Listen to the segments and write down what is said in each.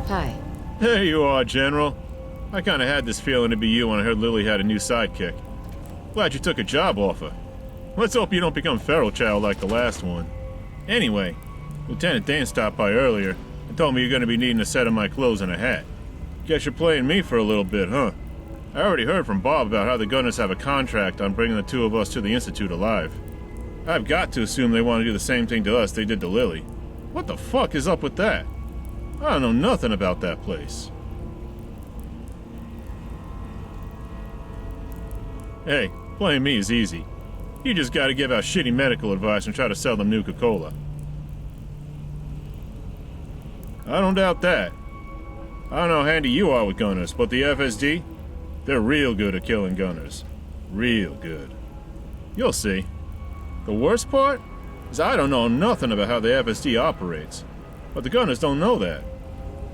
Hi. There you are, General. I kinda had this feeling it'd be you when I heard Lily had a new sidekick. Glad you took a job offer. Let's hope you don't become feral child like the last one. Anyway, Lieutenant Dan stopped by earlier and told me you're gonna be needing a set of my clothes and a hat. Guess you're playing me for a little bit, huh? I already heard from Bob about how the Gunners have a contract on bringing the two of us to the Institute alive. I've got to assume they want to do the same thing to us they did to Lily. What the fuck is up with that? I don't know nothing about that place. Hey, playing me is easy. You just gotta give out shitty medical advice and try to sell them Nuka-Cola. I don't doubt that. I don't know how handy you are with gunners, but the FSD, they're real good at killing gunners. Real good. You'll see. The worst part is I don't know nothing about how the FSD operates, but the gunners don't know that.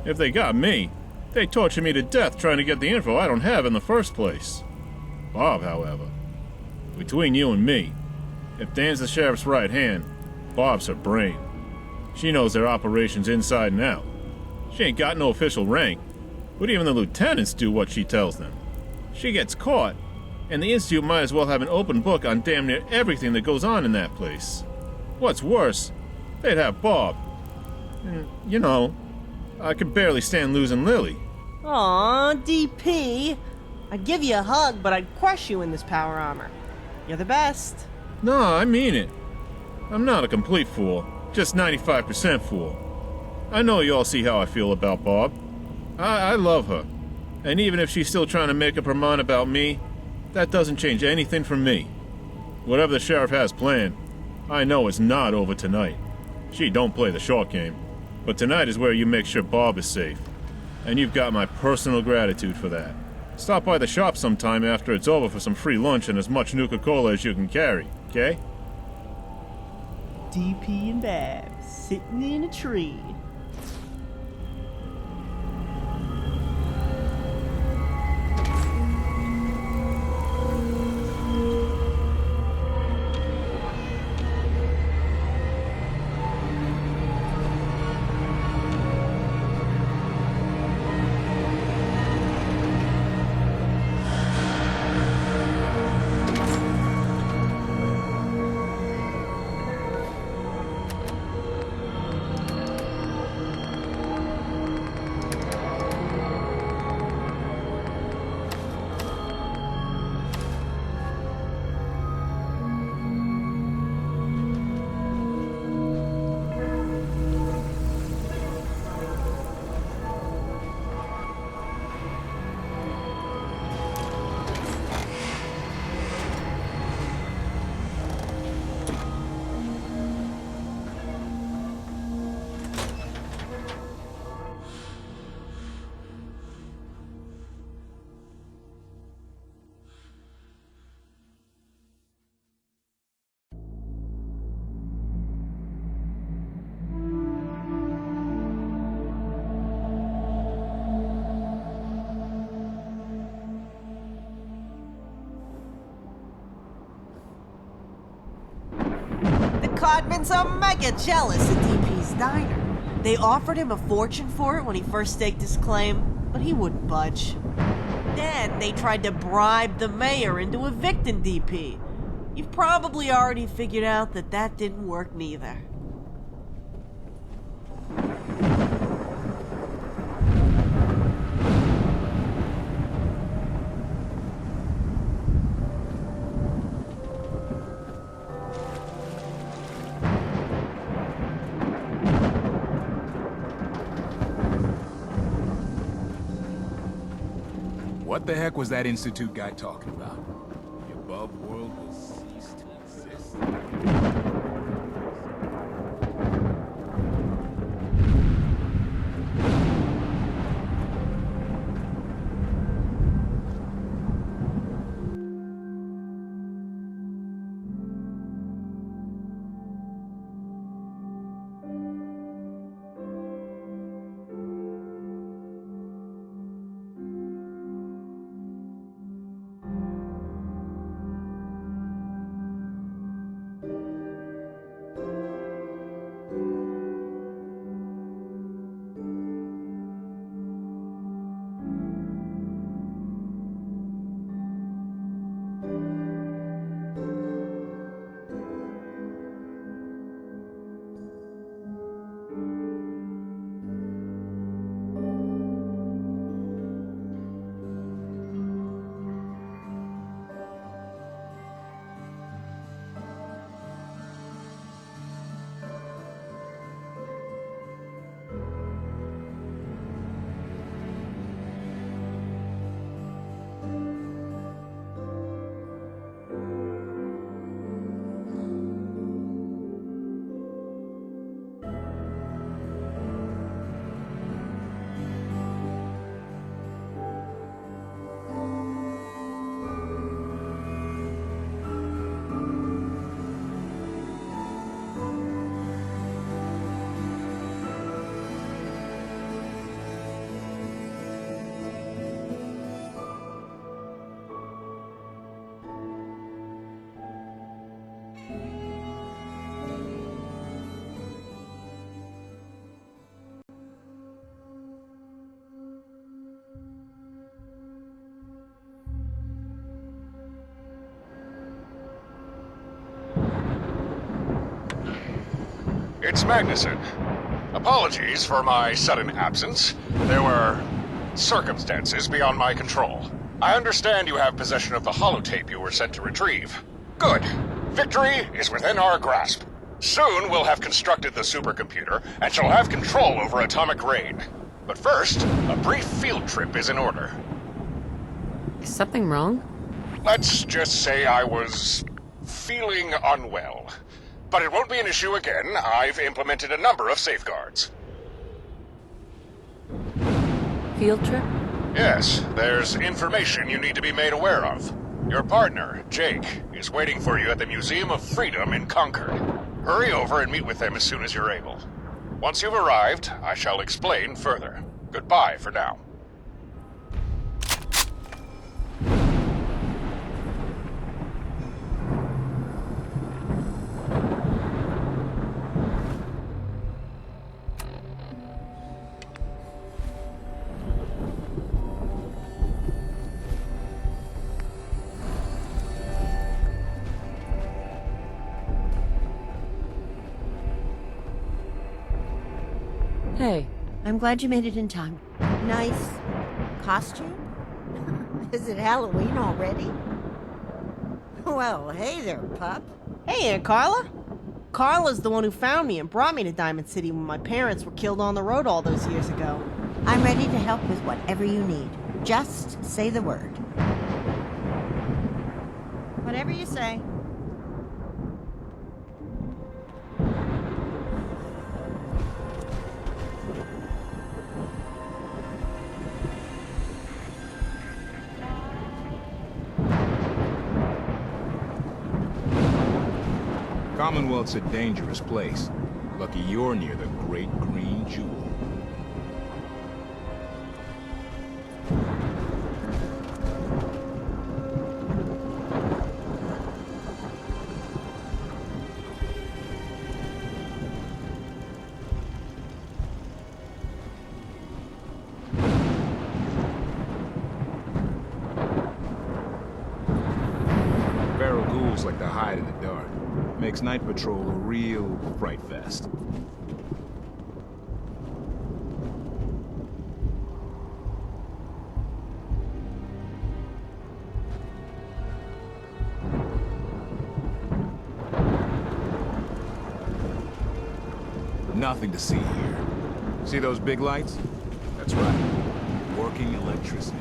If they got me, they'd torture me to death trying to get the info I don't have in the first place. Bob, however, between you and me, if Dan's the sheriff's right hand, Bob's her brain. She knows their operations inside and out. She ain't got no official rank, but even the lieutenants do what she tells them. She gets caught, and the Institute might as well have an open book on damn near everything that goes on in that place. What's worse, they'd have Bob. And, you know, I could barely stand losing Lily. Aw, DP. I'd give you a hug, but I'd crush you in this power armor. You're the best. No, I mean it. I'm not a complete fool, just 95% fool. I know you all see how I feel about Bob. I love her. And even if she's still trying to make up her mind about me, that doesn't change anything for me. Whatever the sheriff has planned, I know it's not over tonight. She don't play the short game, but tonight is where you make sure Bob is safe. And you've got my personal gratitude for that. Stop by the shop sometime after it's over for some free lunch and as much Nuka-Cola as you can carry, okay? DP and Babs sitting in a tree. Codmans are mega jealous at DP's diner. They offered him a fortune for it when he first staked his claim, but he wouldn't budge. Then they tried to bribe the mayor into evicting DP. You've probably already figured out that that didn't work neither. What the heck was that Institute guy talking about? The above world will cease to exist. it's Magnuson. Apologies for my sudden absence. There were circumstances beyond my control. I understand you have possession of the holotape you were sent to retrieve. Good. Victory is within our grasp. Soon we'll have constructed the supercomputer and shall have control over atomic rain. But first, a brief field trip is in order. Is something wrong? Let's just say I was feeling unwell. But it won't be an issue again. I've implemented a number of safeguards. Field trip? Yes, there's information you need to be made aware of. Your partner, Jake, is waiting for you at the Museum of Freedom in Concord. Hurry over and meet with them as soon as you're able. Once you've arrived, I shall explain further. Goodbye for now. Hey, I'm glad you made it in time. Nice costume? Is it Halloween already? Well, hey there, pup. Hey, Aunt Carla. Carla's the one who found me and brought me to Diamond City when my parents were killed on the road all those years ago. I'm ready to help with whatever you need. Just say the word. Whatever you say. Commonwealth's a dangerous place. Lucky you're near the Great Green Jewel. Feral ghouls like to hide in the dark. Makes night patrol a real fright fest. Nothing to see here. See those big lights? That's right. Working electricity.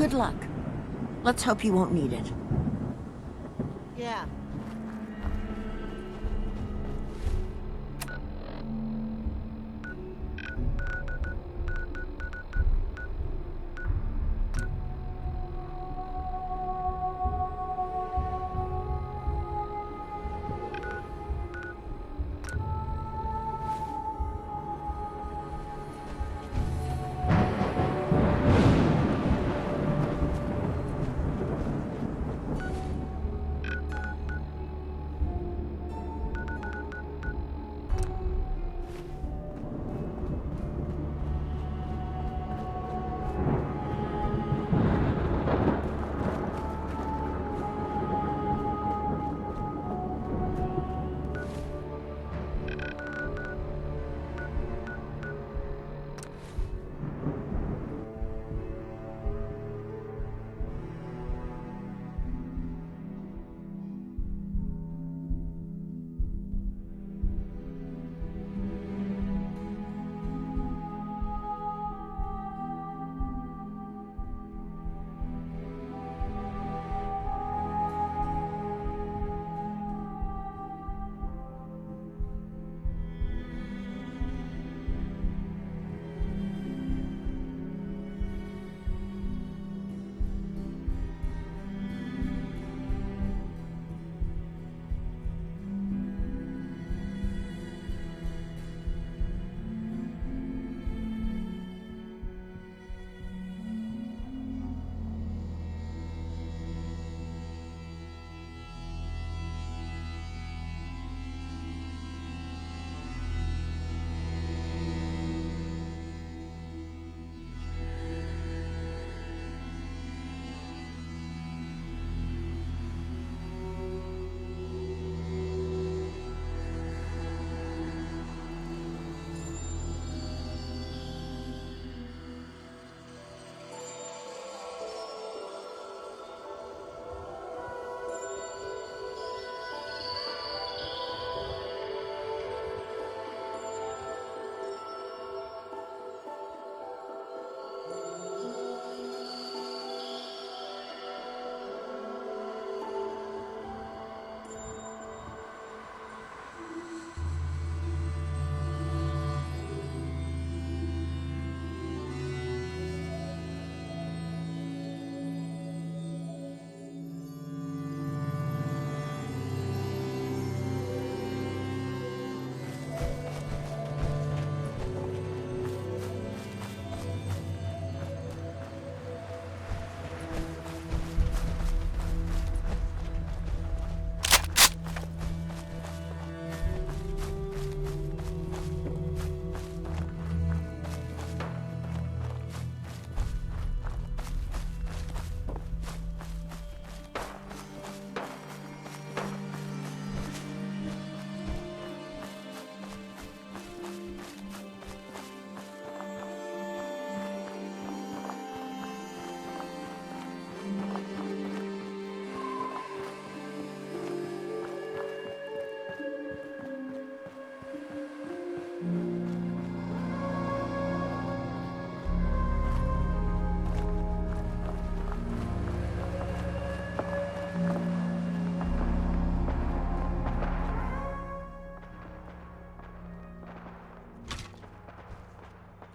Good luck. Let's hope you won't need it. Yeah.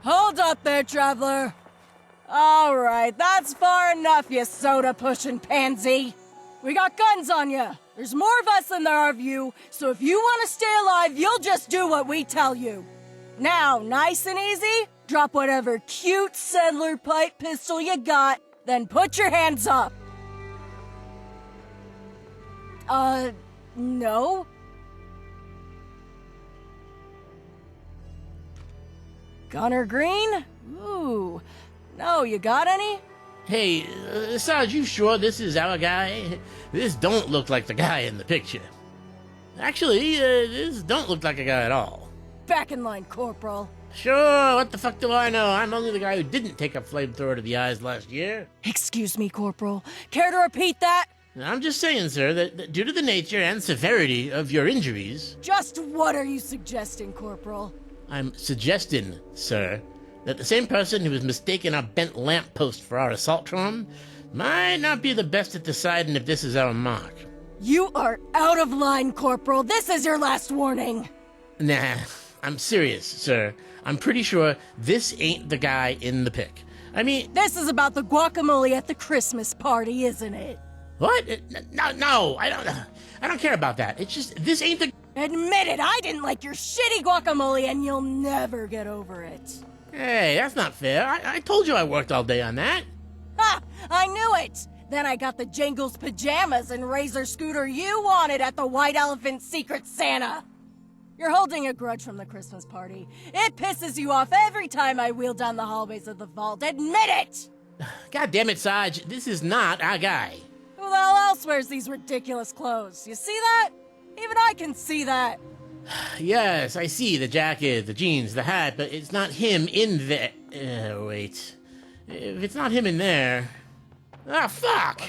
Hold up there, traveler. All right, that's far enough, you soda-pushing pansy. We got guns on you. There's more of us than there are of you, so if you want to stay alive, you'll just do what we tell you. Now, nice and easy, drop whatever cute settler pipe pistol you got, then put your hands up. No? Gunner Green? Ooh. No, you got any? Hey, Sarge, you sure this is our guy? This don't look like the guy in the picture. Actually, this don't look like a guy at all. Back in line, Corporal. Sure, what the fuck do I know? I'm only the guy who didn't take a flamethrower to the eyes last year. Excuse me, Corporal. Care to repeat that? I'm just saying, sir, that due to the nature and severity of your injuries... Just what are you suggesting, Corporal? I'm suggesting, sir, that the same person who was mistaken our bent lamppost for our assaultron might not be the best at deciding if this is our mark. You are out of line, Corporal. This is your last warning. Nah, I'm serious, sir. I'm pretty sure this ain't the guy in the pic. I mean... This is about the guacamole at the Christmas party, isn't it? What? No, I don't care about that. It's just, this ain't the... Admit it, I didn't like your shitty guacamole and you'll never get over it. Hey, that's not fair. I told you I worked all day on that. Ha! I knew it! Then I got the Jingles pajamas and Razor scooter you wanted at the White Elephant Secret Santa. You're holding a grudge from the Christmas party. It pisses you off every time I wheel down the hallways of the vault. Admit it! God damn it, Sarge. This is not our guy. Who the hell else wears these ridiculous clothes? You see that? Even I can see that. Yes, I see the jacket, the jeans, the hat, but it's not him in there. Wait. If it's not him in there... Ah, fuck!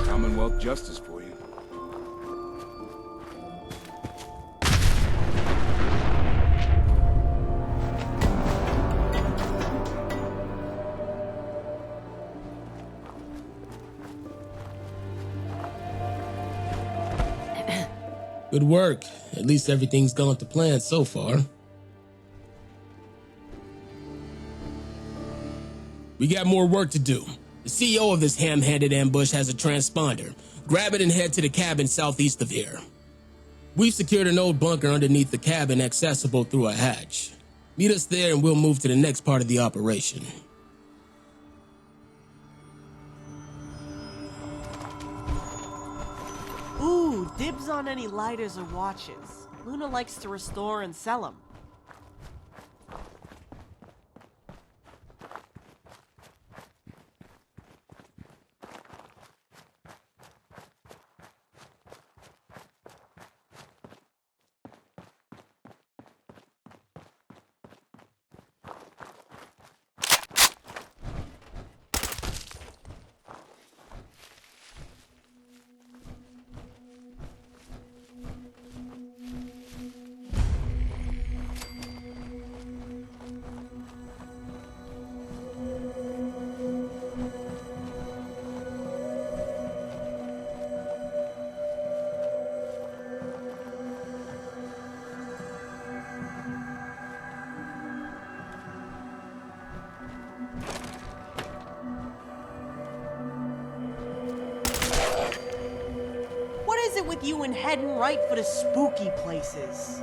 Commonwealth justice for you. Good work. At least everything's gone to plan so far. We got more work to do. The CEO of this ham-handed ambush has a transponder. Grab it and head to the cabin southeast of here. We've secured an old bunker underneath the cabin accessible through a hatch. Meet us there and we'll move to the next part of the operation. Ooh, dibs on any lighters or watches. Luna likes to restore and sell them. What is it with you and heading right for the spooky places?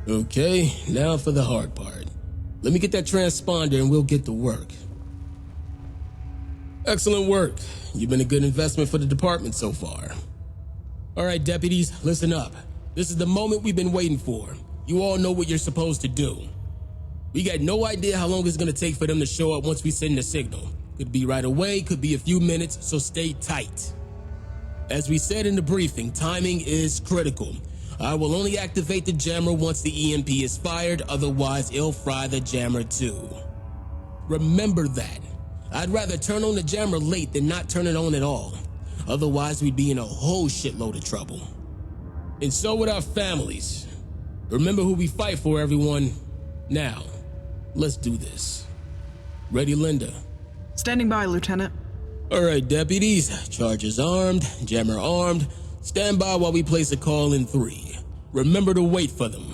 Okay, now for the hard part. Let me get that transponder and we'll get to work. Excellent work. You've been a good investment for the department so far. All right, deputies, listen up. This is the moment we've been waiting for. You all know what you're supposed to do. We got no idea how long it's gonna take for them to show up once we send the signal. Could be right away, could be a few minutes, so stay tight. As we said in the briefing, timing is critical. I will only activate the jammer once the EMP is fired, otherwise it'll fry the jammer too. Remember that. I'd rather turn on the jammer late than not turn it on at all. Otherwise we'd be in a whole shitload of trouble. And so would our families. Remember who we fight for, everyone. Now, let's do this. Ready, Linda? Standing by, Lieutenant. All right, deputies. Charges armed, jammer armed. Stand by while we place a call in 3. Remember to wait for them.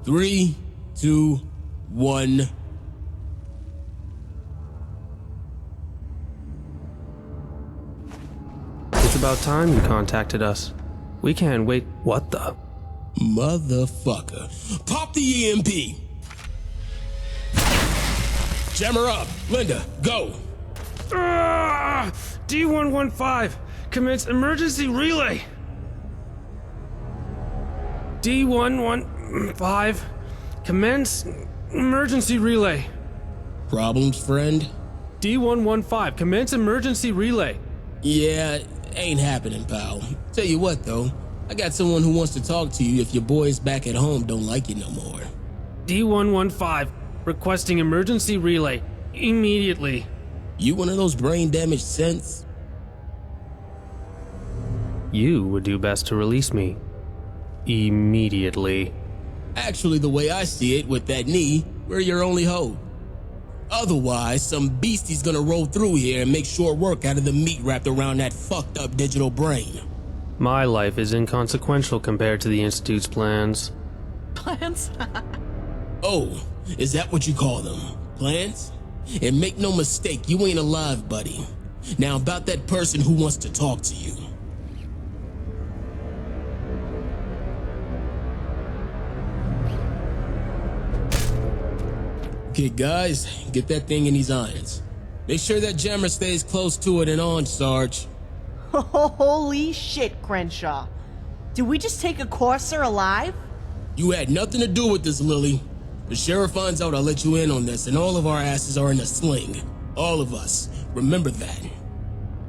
3, 2, 1. It's about time you contacted us. We can't wait. What the? Motherfucker. Pop the EMP! Jam her up. Linda, go. D115, commence emergency relay. D115, commence emergency relay. Problems, friend? D115, commence emergency relay. Yeah, ain't happening, pal. Tell you what, though. I got someone who wants to talk to you if your boys back at home don't like you no more. D115, requesting emergency relay. Immediately. You one of those brain-damaged synths? You would do best to release me. Immediately. Actually, the way I see it, with that knee, we're your only hope. Otherwise, some beastie's gonna roll through here and make short work out of the meat wrapped around that fucked up digital brain. My life is inconsequential compared to the Institute's plans. Plans? Oh, is that what you call them? Plans? And make no mistake, you ain't alive, buddy. Now about that person who wants to talk to you. Okay, guys, get that thing in these irons. Make sure that jammer stays close to it and on, Sarge. Holy shit, Crenshaw. Did we just take a courser alive? You had nothing to do with this, Lily. The sheriff finds out, I'll let you in on this, and all of our asses are in a sling. All of us. Remember that.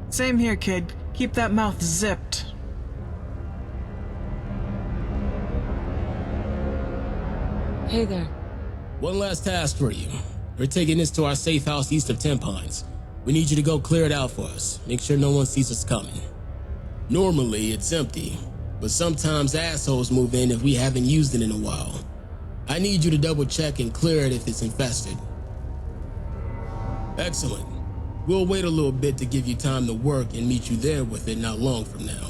Same here, kid. Keep that mouth zipped. Hey there. One last task for you. We're taking this to our safe house east of 10 Pines. We need you to go clear it out for us. Make sure no one sees us coming. Normally, it's empty, but sometimes assholes move in if we haven't used it in a while. I need you to double check and clear it if it's infested. Excellent. We'll wait a little bit to give you time to work and meet you there with it not long from now.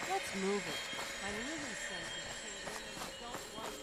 Let's move it. My living senses came in and I don't like.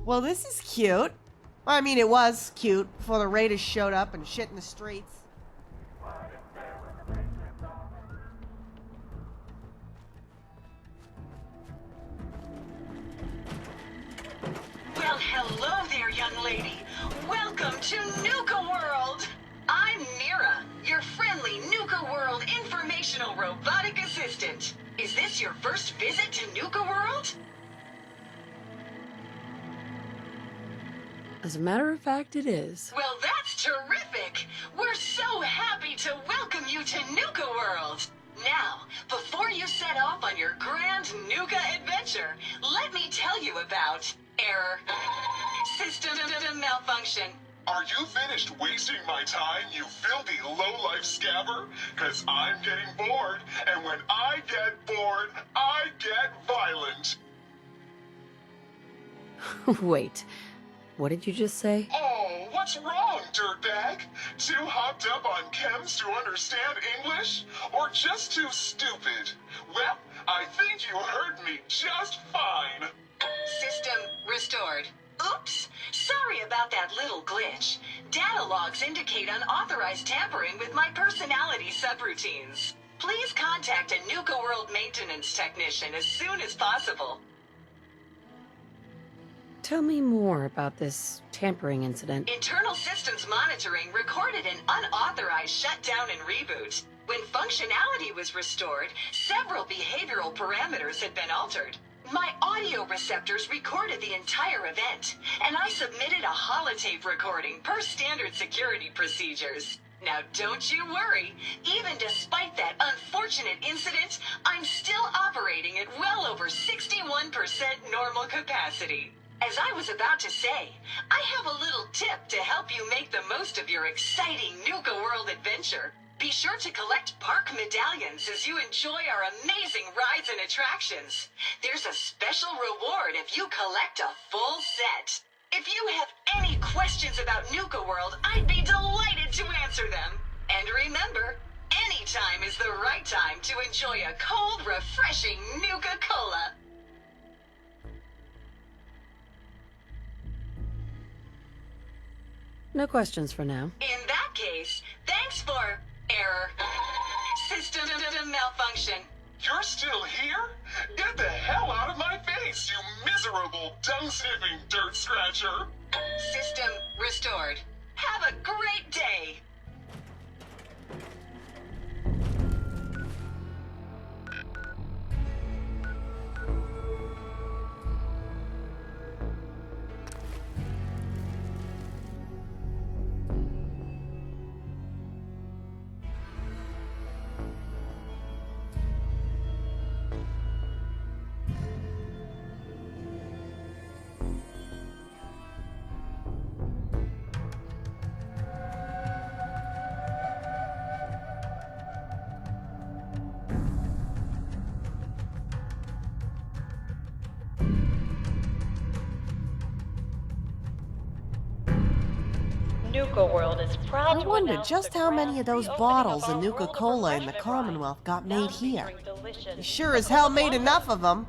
Well, this is cute. I mean, it was cute before the raiders showed up and shit in the streets. Well, hello there, young lady. Welcome to Nuka World. I'm Nora, your friendly Nuka World informational robotic assistant. Is this your first visit to Nuka World? As a matter of fact, it is. Well, that's terrific. We're so happy to welcome you to Nuka World. Now, before you set off on your grand Nuka adventure, let me tell you about error, system malfunction. Are you finished wasting my time, you filthy low-life scabber? 'Cause I'm getting bored, and when I get bored, I get violent. Wait, what did you just say? Oh, what's wrong, dirtbag? Too hopped up on chems to understand English? Or just too stupid? Well, I think you heard me just fine. System restored. Oops! Sorry about that little glitch. Data logs indicate unauthorized tampering with my personality subroutines. Please contact a Nuka World maintenance technician as soon as possible. Tell me more about this tampering incident. Internal systems monitoring recorded an unauthorized shutdown and reboot. When functionality was restored, several behavioral parameters had been altered. My audio receptors recorded the entire event, and I submitted a holotape recording per standard security procedures. Now don't you worry, even despite that unfortunate incident, I'm still operating at well over 61% normal capacity. As I was about to say, I have a little tip to help you make the most of your exciting Nuka World adventure. Be sure to collect park medallions as you enjoy our amazing rides and attractions. There's a special reward if you collect a full set. If you have any questions about Nuka World, I'd be delighted to answer them. And remember, any time is the right time to enjoy a cold, refreshing Nuka-Cola. No questions for now. In that case, thanks for error. System malfunction. You're still here? Get the hell out of my face, you miserable, dung-sniffing dirt scratcher! System restored. Have a great day. Nuka World is proud I to wonder announce just the how grand many of those reopening bottles of of our Nuka-Cola in the refreshment Commonwealth got ride. made here. Now featuring delicious You sure as hell made Nuka-Cola enough of them.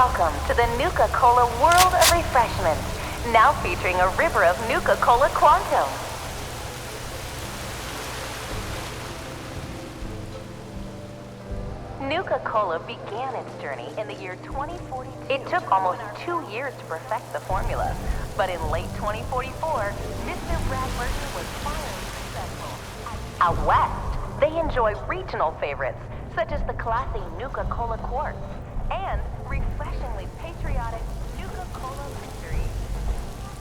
Welcome to the Nuka-Cola World of Refreshment, now featuring a river of Nuka-Cola Quantum. Nuka-Cola began its journey in the year 2042. It took almost 2 years to perfect the formula, but in late 2044, Mr. Bradburton was finally successful. Out west, they enjoy regional favorites, such as the classy Nuka-Cola Quartz and refreshingly patriotic Nuka-Cola Victory.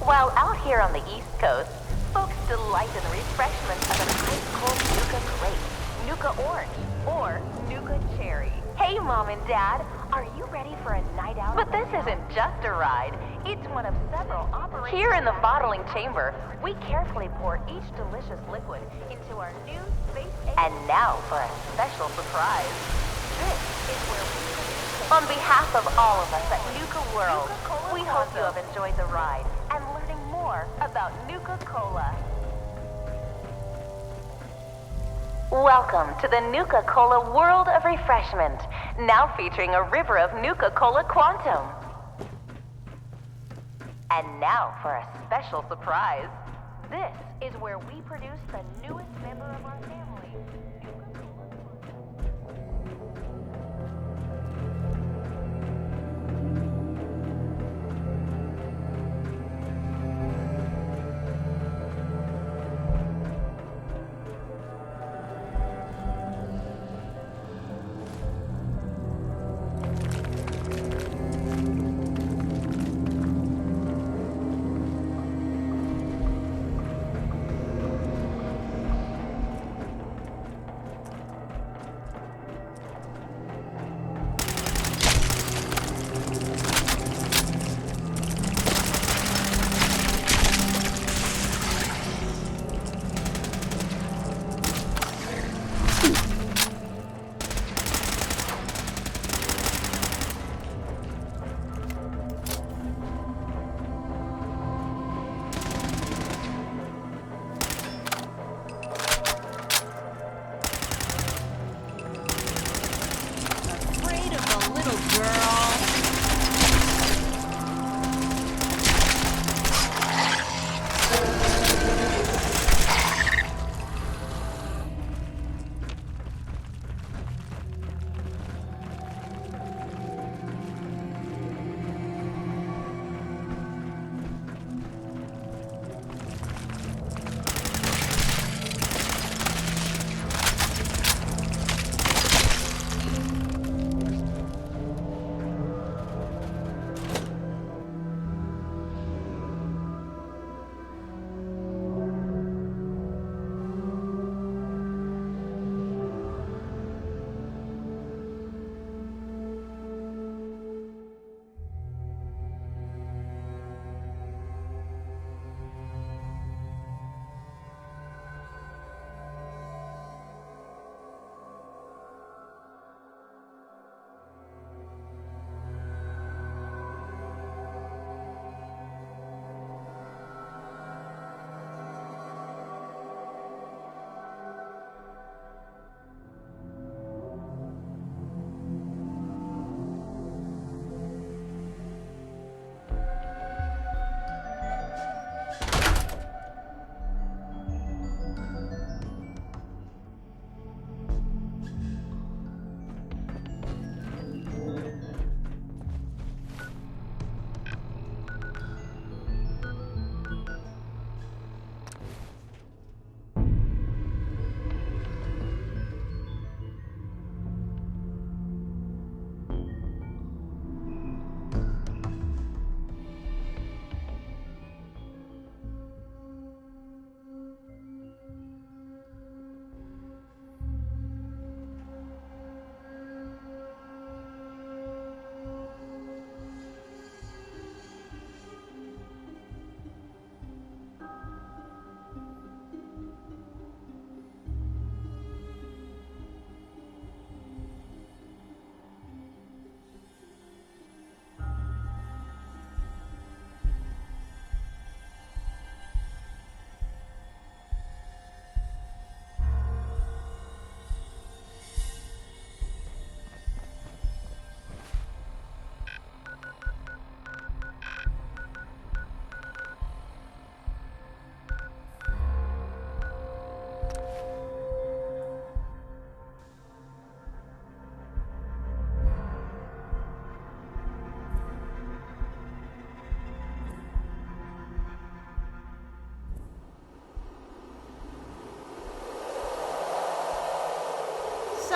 While out here on the East Coast, folks delight in the refreshment of an ice-cold Nuka Grape, Nuka Orange, or Nuka Cherry. Hey, Mom and Dad, are you ready for a night out? But this isn't just a ride. It's one of several operations. Here in the bottling chamber, we carefully pour each delicious liquid into our new space. And now for a special surprise. This is where we produce. On behalf of all of us at Nuka World, we hope you have enjoyed the ride and learning more about Nuka-Cola. Welcome to the Nuka-Cola World of Refreshment, now featuring a river of Nuka-Cola Quantum. And now for a special surprise. This is where we produce the newest member of our family.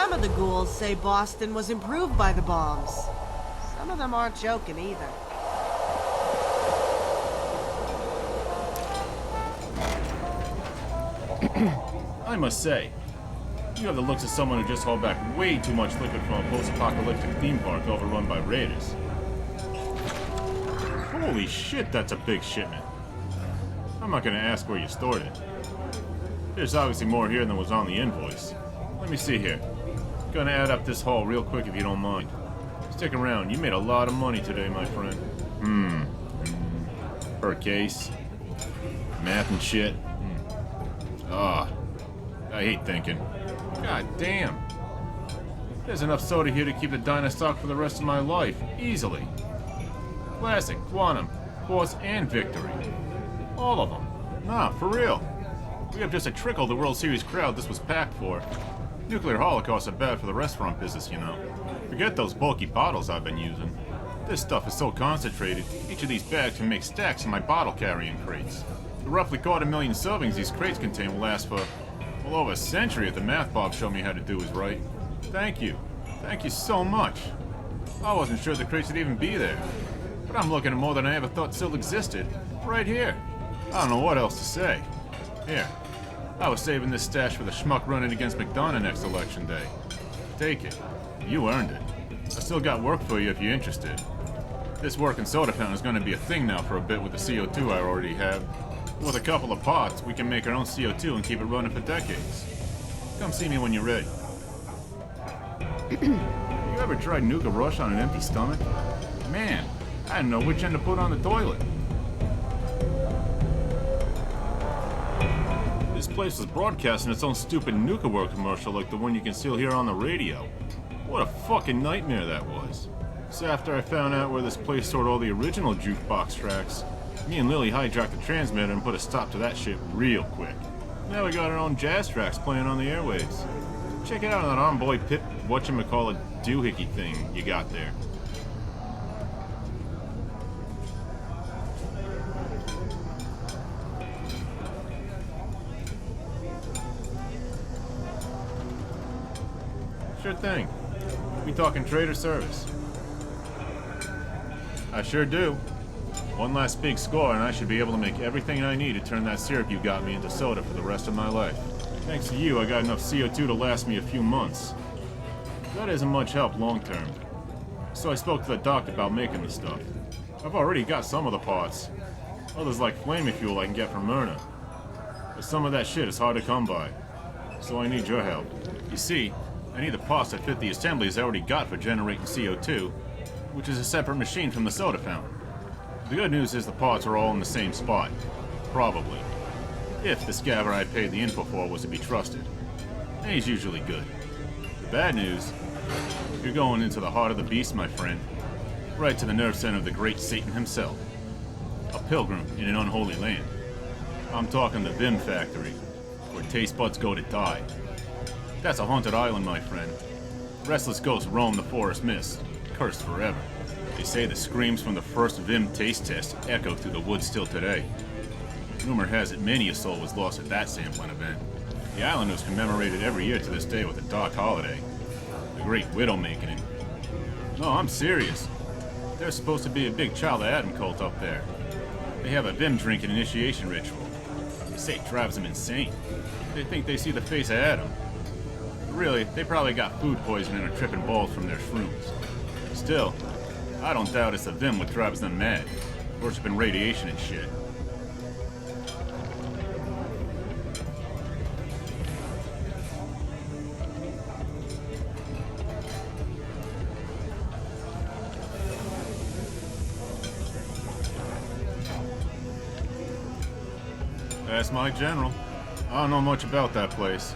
Some of the ghouls say Boston was improved by the bombs. Some of them aren't joking either. I must say, you have the looks of someone who just hauled back way too much liquid from a post-apocalyptic theme park overrun by raiders. Holy shit, that's a big shipment. I'm not gonna ask where you stored it. There's obviously more here than was on the invoice. Let me see here. Gonna add up this haul real quick if you don't mind. Stick around, you made a lot of money today, my friend. Per case. Math and shit. I hate thinking. God damn. There's enough soda here to keep the diner stocked for the rest of my life. Easily. Classic, Quantum, Force, and Victory. All of them. Nah, for real. We have just a trickle of the World Series crowd this was packed for. Nuclear holocausts are bad for the restaurant business, you know. Forget those bulky bottles I've been using. This stuff is so concentrated, each of these bags can make stacks in my bottle carrying crates. The roughly 250,000 servings these crates contain will last for, well, over a century if the math Bob showed me how to do is right. Thank you. Thank you so much. I wasn't sure the crates would even be there. But I'm looking at more than I ever thought still existed. Right here. I don't know what else to say. Here. I was saving this stash for the schmuck running against McDonough next election day. Take it. You earned it. I still got work for you if you're interested. This working soda fountain is going to be a thing now for a bit with the CO2 I already have. With a couple of pots, we can make our own CO2 and keep it running for decades. Come see me when you're ready. You ever tried Nuka Rush on an empty stomach? Man, I didn't know which end to put on the toilet. This place was broadcasting its own stupid Nuka World commercial like the one you can still hear on the radio. What a fucking nightmare that was. So after I found out where this place stored all the original jukebox tracks, me and Lily hijacked the transmitter and put a stop to that shit real quick. Now we got our own jazz tracks playing on the airwaves. Check it out on that Envoy Pip whatchamacallit doohickey thing you got there. Sure thing. We talking trade or service? I sure do. One last big score and I should be able to make everything I need to turn that syrup you got me into soda for the rest of my life. Thanks to you, I got enough CO2 to last me a few months. That isn't much help long term. So I spoke to the doc about making the stuff. I've already got some of the parts. Others like flaming fuel I can get from Myrna. But some of that shit is hard to come by. So I need your help. You see, I need the parts that fit the assemblies I already got for generating CO2, which is a separate machine from the soda fountain. The good news is the parts are all in the same spot. Probably. If the scaver I paid the info for was to be trusted. And he's usually good. The bad news, you're going into the heart of the beast, my friend. Right to the nerve center of the great Satan himself. A pilgrim in an unholy land. I'm talking the Vim Factory, where taste buds go to die. That's a haunted island, my friend. Restless ghosts roam the forest mist, cursed forever. They say the screams from the first Vim taste test echo through the woods still today. Rumor has it many a soul was lost at that sampling event. The island was commemorated every year to this day with a dark holiday. The Great Widow-making. No, I'm serious. There's supposed to be a big Child of Adam cult up there. They have a Vim drinking initiation ritual. They say it drives them insane. They think they see the face of Adam. But really, they probably got food poisoning or tripping balls from their shrooms. Still, I don't doubt it's the Vim what drives them mad. Worshipping radiation and shit. That's my general. I don't know much about that place.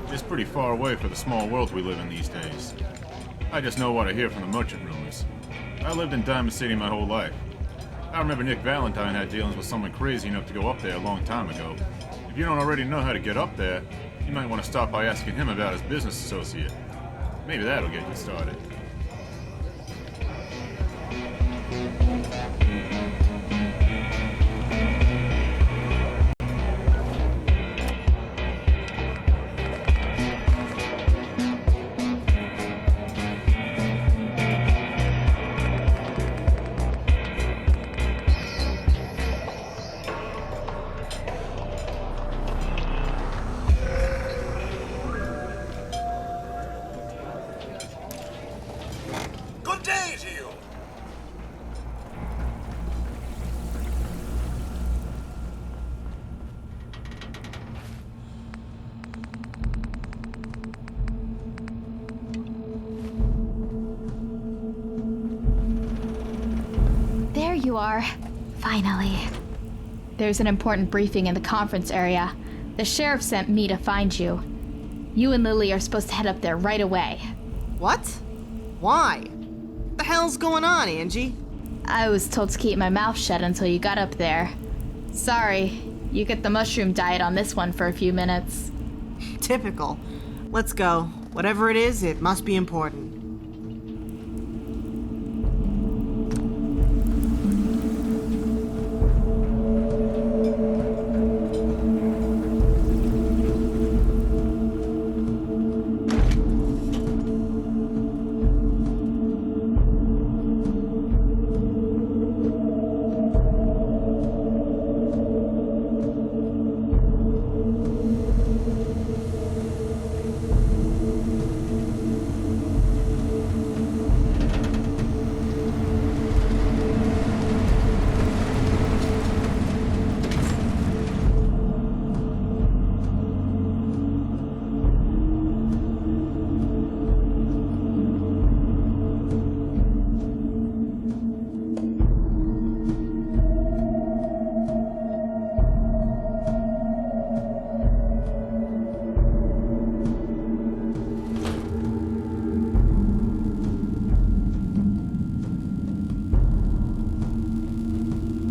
It's pretty far away for the small world we live in these days. I just know what I hear from the merchant rumors. I lived in Diamond City my whole life. I remember Nick Valentine had dealings with someone crazy enough to go up there a long time ago. If you don't already know how to get up there, you might want to stop by asking him about his business associate. Maybe that'll get you started. you are. Finally. There's an important briefing in the conference area. The sheriff sent me to find you. You and Lily are supposed to head up there right away. What? Why? What the hell's going on, Angie? I was told to keep my mouth shut until you got up there. Sorry, you get the mushroom diet on this one for a few minutes. Typical. Let's go. Whatever it is, it must be important.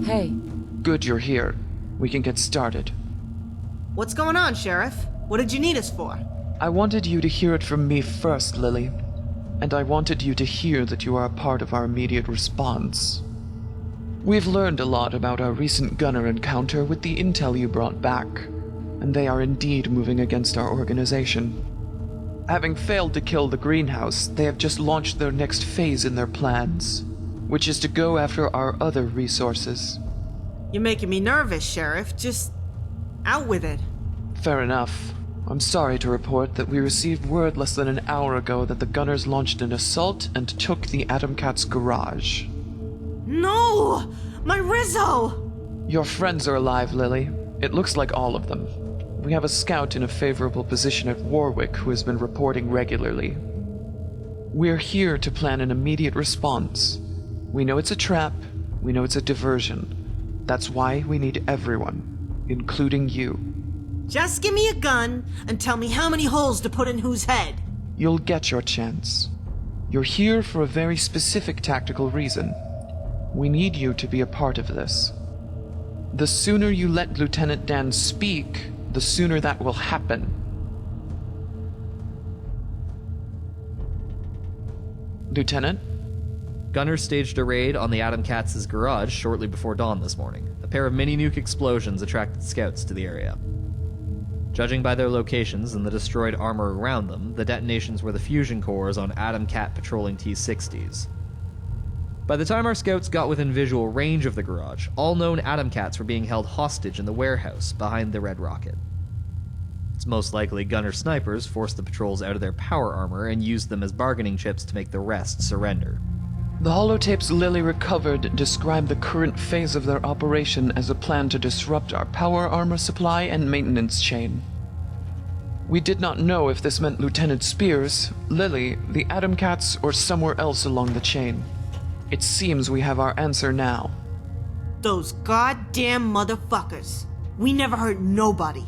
Hey. Good you're here. We can get started. What's going on, Sheriff? What did you need us for? I wanted you to hear it from me first, Lily. And I wanted you to hear that you are a part of our immediate response. We've learned a lot about our recent gunner encounter with the intel you brought back, and they are indeed moving against our organization. Having failed to kill the greenhouse, they have just launched their next phase in their plans, which is to go after our other resources. You're making me nervous, Sheriff. Just out with it. Fair enough. I'm sorry to report that we received word less than an hour ago that the gunners launched an assault and took the Atom Cat's garage. No! My Rizzo! Your friends are alive, Lily. It looks like all of them. We have a scout in a favorable position at Warwick who has been reporting regularly. We're here to plan an immediate response. We know it's a trap. We know it's a diversion. That's why we need everyone, including you. Just give me a gun and tell me how many holes to put in whose head. You'll get your chance. You're here for a very specific tactical reason. We need you to be a part of this. The sooner you let Lieutenant Dan speak, the sooner that will happen. Lieutenant? Gunners staged a raid on the Atom Cat's garage shortly before dawn this morning. A pair of mini-nuke explosions attracted scouts to the area. Judging by their locations and the destroyed armor around them, the detonations were the fusion cores on Atom Cat patrolling T-60s. By the time our scouts got within visual range of the garage, all known Atom Cats were being held hostage in the warehouse behind the Red Rocket. It's most likely gunner snipers forced the patrols out of their power armor and used them as bargaining chips to make the rest surrender. The holotapes Lily recovered describe the current phase of their operation as a plan to disrupt our power armor supply and maintenance chain. We did not know if this meant Lieutenant Spears, Lily, the Atom Cats, or somewhere else along the chain. It seems we have our answer now. Those goddamn motherfuckers. We never hurt nobody.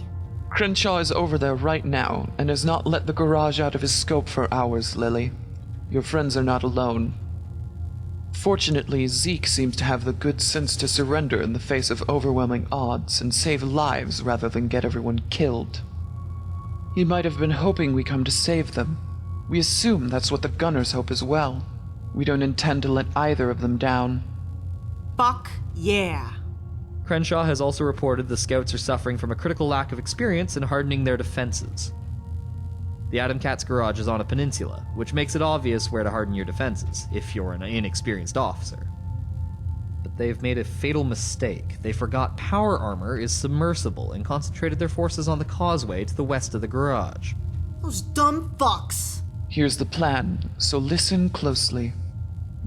Crenshaw is over there right now and has not let the garage out of his scope for hours, Lily. Your friends are not alone. Fortunately, Zeke seems to have the good sense to surrender in the face of overwhelming odds and save lives rather than get everyone killed. He might have been hoping we come to save them. We assume that's what the gunners hope as well. We don't intend to let either of them down. Fuck yeah. Crenshaw has also reported the scouts are suffering from a critical lack of experience in hardening their defenses. The Atom Cat's garage is on a peninsula, which makes it obvious where to harden your defenses, if you're an inexperienced officer. But they've made a fatal mistake. They forgot power armor is submersible and concentrated their forces on the causeway to the west of the garage. Those dumb fucks. Here's the plan, so listen closely.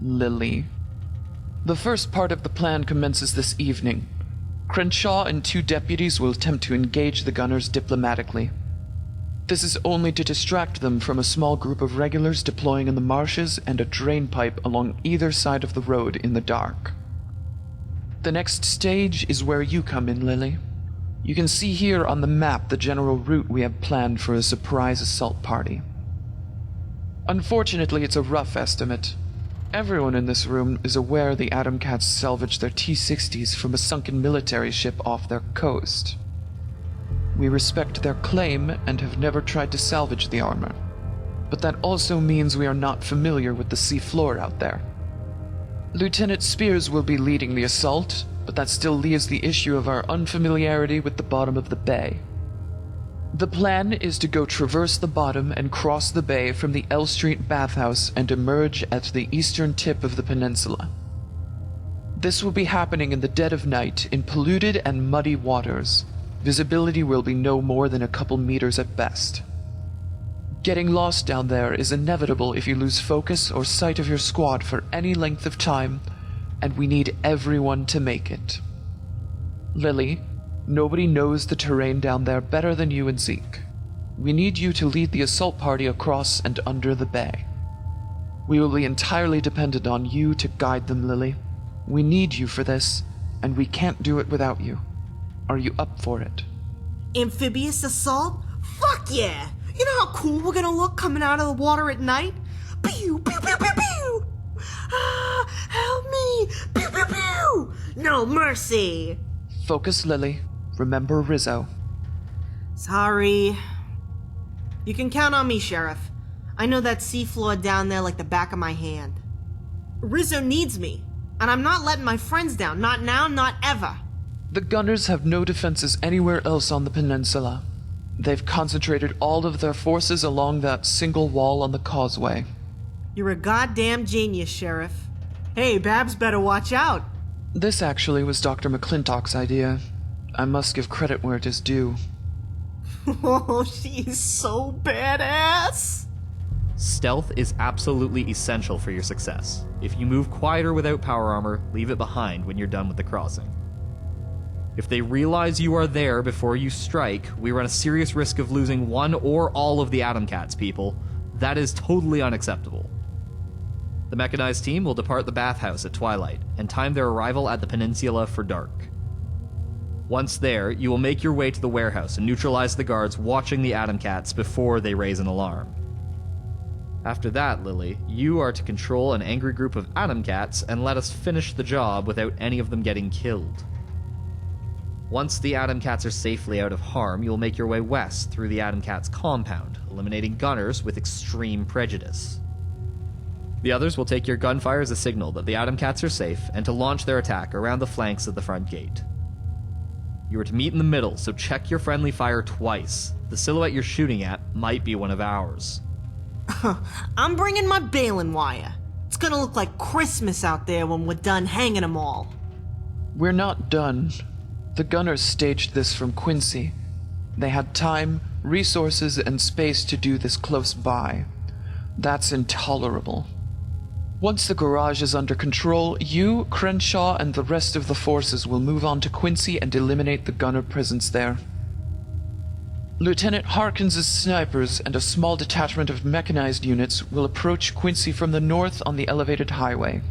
Lily. The first part of the plan commences this evening. Crenshaw and 2 deputies will attempt to engage the gunners diplomatically. This is only to distract them from a small group of regulars deploying in the marshes and a drain pipe along either side of the road in the dark. The next stage is where you come in, Lily. You can see here on the map the general route we have planned for a surprise assault party. Unfortunately, it's a rough estimate. Everyone in this room is aware the Atom Cats salvaged their T-60s from a sunken military ship off their coast. We respect their claim and have never tried to salvage the armor. But that also means we are not familiar with the sea floor out there. Lieutenant Spears will be leading the assault, but that still leaves the issue of our unfamiliarity with the bottom of the bay. The plan is to go traverse the bottom and cross the bay from the L Street bathhouse and emerge at the eastern tip of the peninsula. This will be happening in the dead of night in polluted and muddy waters. Visibility will be no more than a couple meters at best. Getting lost down there is inevitable if you lose focus or sight of your squad for any length of time, and we need everyone to make it. Lily, nobody knows the terrain down there better than you and Zeke. We need you to lead the assault party across and under the bay. We will be entirely dependent on you to guide them, Lily. We need you for this, and we can't do it without you. Are you up for it? Amphibious assault? Fuck yeah! You know how cool we're gonna look coming out of the water at night? Pew, pew, pew, pew, pew! Ah, help me! Pew, pew, pew! No mercy! Focus, Lily. Remember Rizzo. Sorry. You can count on me, Sheriff. I know that seafloor down there like the back of my hand. Rizzo needs me, and I'm not letting my friends down. Not now, not ever. The gunners have no defenses anywhere else on the peninsula. They've concentrated all of their forces along that single wall on the causeway. You're a goddamn genius, Sheriff. Hey, Babs better watch out. This actually was Dr. McClintock's idea. I must give credit where it is due. Oh, she's so badass. Stealth is absolutely essential for your success. If you move quieter without power armor, leave it behind when you're done with the crossing. If they realize you are there before you strike, we run a serious risk of losing one or all of the Atom Cats, people. That is totally unacceptable. The mechanized team will depart the bathhouse at twilight and time their arrival at the peninsula for dark. Once there, you will make your way to the warehouse and neutralize the guards watching the Atom Cats before they raise an alarm. After that, Lily, you are to control an angry group of Atom Cats and let us finish the job without any of them getting killed. Once the Atom Cats are safely out of harm, you'll make your way west through the Atom Cats compound, eliminating gunners with extreme prejudice. The others will take your gunfire as a signal that the Atom Cats are safe and to launch their attack around the flanks of the front gate. You are to meet in the middle, so check your friendly fire twice. The silhouette you're shooting at might be one of ours. I'm bringing my baling wire. It's gonna look like Christmas out there when we're done hanging them all. We're not done. The gunners staged this from Quincy. They had time, resources, and space to do this close by. That's intolerable. Once the garage is under control, you, Crenshaw, and the rest of the forces will move on to Quincy and eliminate the gunner presence there. Lieutenant Harkins' snipers and a small detachment of mechanized units will approach Quincy from the north on the elevated highway.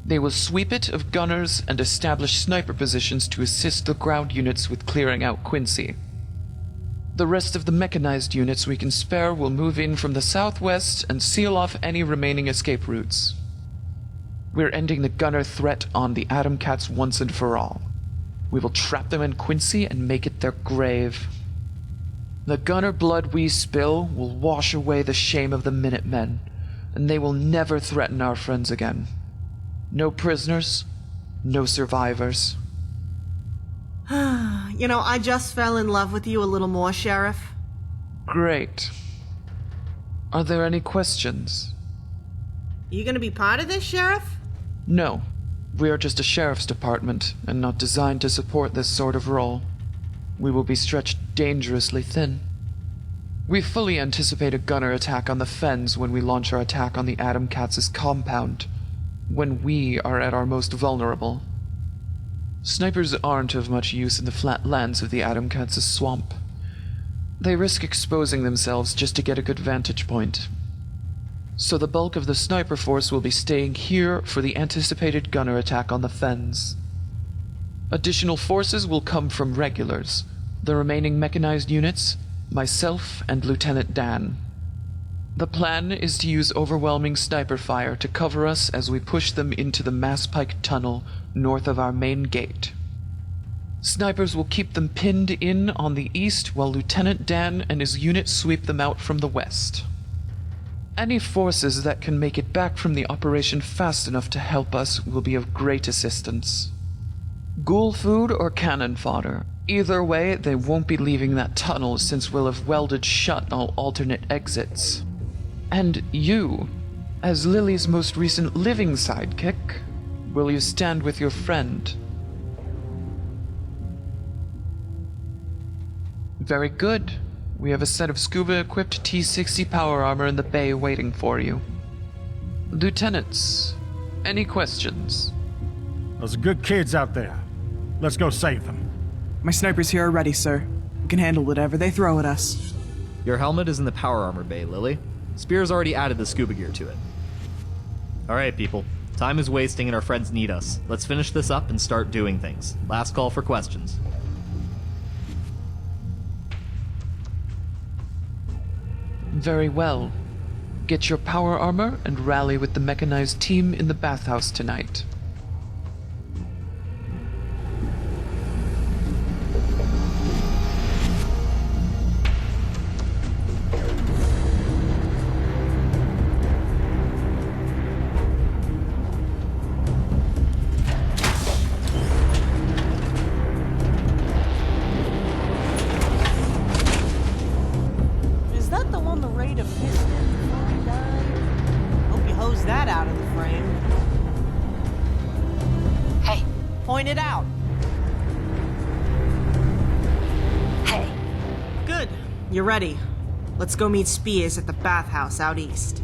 They will sweep it of gunners and establish sniper positions to assist the ground units with clearing out Quincy. The rest of the mechanized units we can spare will move in from the southwest and seal off any remaining escape routes. We're ending the gunner threat on the Atom Cats once and for all. We will trap them in Quincy and make it their grave. The gunner blood we spill will wash away the shame of the Minutemen, and they will never threaten our friends again. No prisoners, no survivors. You know, I just fell in love with you a little more, Sheriff. Great. Are there any questions? You gonna be part of this, Sheriff? No. We are just a sheriff's department, and not designed to support this sort of role. We will be stretched dangerously thin. We fully anticipate a gunner attack on the fens when we launch our attack on the Atom Cats' compound, when we are at our most vulnerable. Snipers aren't of much use in the flat lands of the Atom Cats' swamp. They risk exposing themselves just to get a good vantage point. So the bulk of the sniper force will be staying here for the anticipated gunner attack on the fens. Additional forces will come from regulars. The remaining mechanized units, myself and Lieutenant Dan. The plan is to use overwhelming sniper fire to cover us as we push them into the Mass Pike tunnel north of our main gate. Snipers will keep them pinned in on the east while Lieutenant Dan and his unit sweep them out from the west. Any forces that can make it back from the operation fast enough to help us will be of great assistance. Ghoul food or cannon fodder. Either way, they won't be leaving that tunnel since we'll have welded shut all alternate exits. And you, as Lily's most recent living sidekick, will you stand with your friend? Very good. We have a set of scuba-equipped T-60 power armor in the bay waiting for you. Lieutenants, any questions? Those are good kids out there. Let's go save them. My snipers here are ready, sir. We can handle whatever they throw at us. Your helmet is in the power armor bay, Lily. Spear's already added the scuba gear to it. Alright, people. Time is wasting and our friends need us. Let's finish this up and start doing things. Last call for questions. Very well. Get your power armor and rally with the mechanized team in the bathhouse tonight. Is that the one the Raider missed before he died? Hope you hosed that out of the frame. Hey. Point it out. Hey. Good. You're ready. Let's go meet Spears at the bathhouse out east.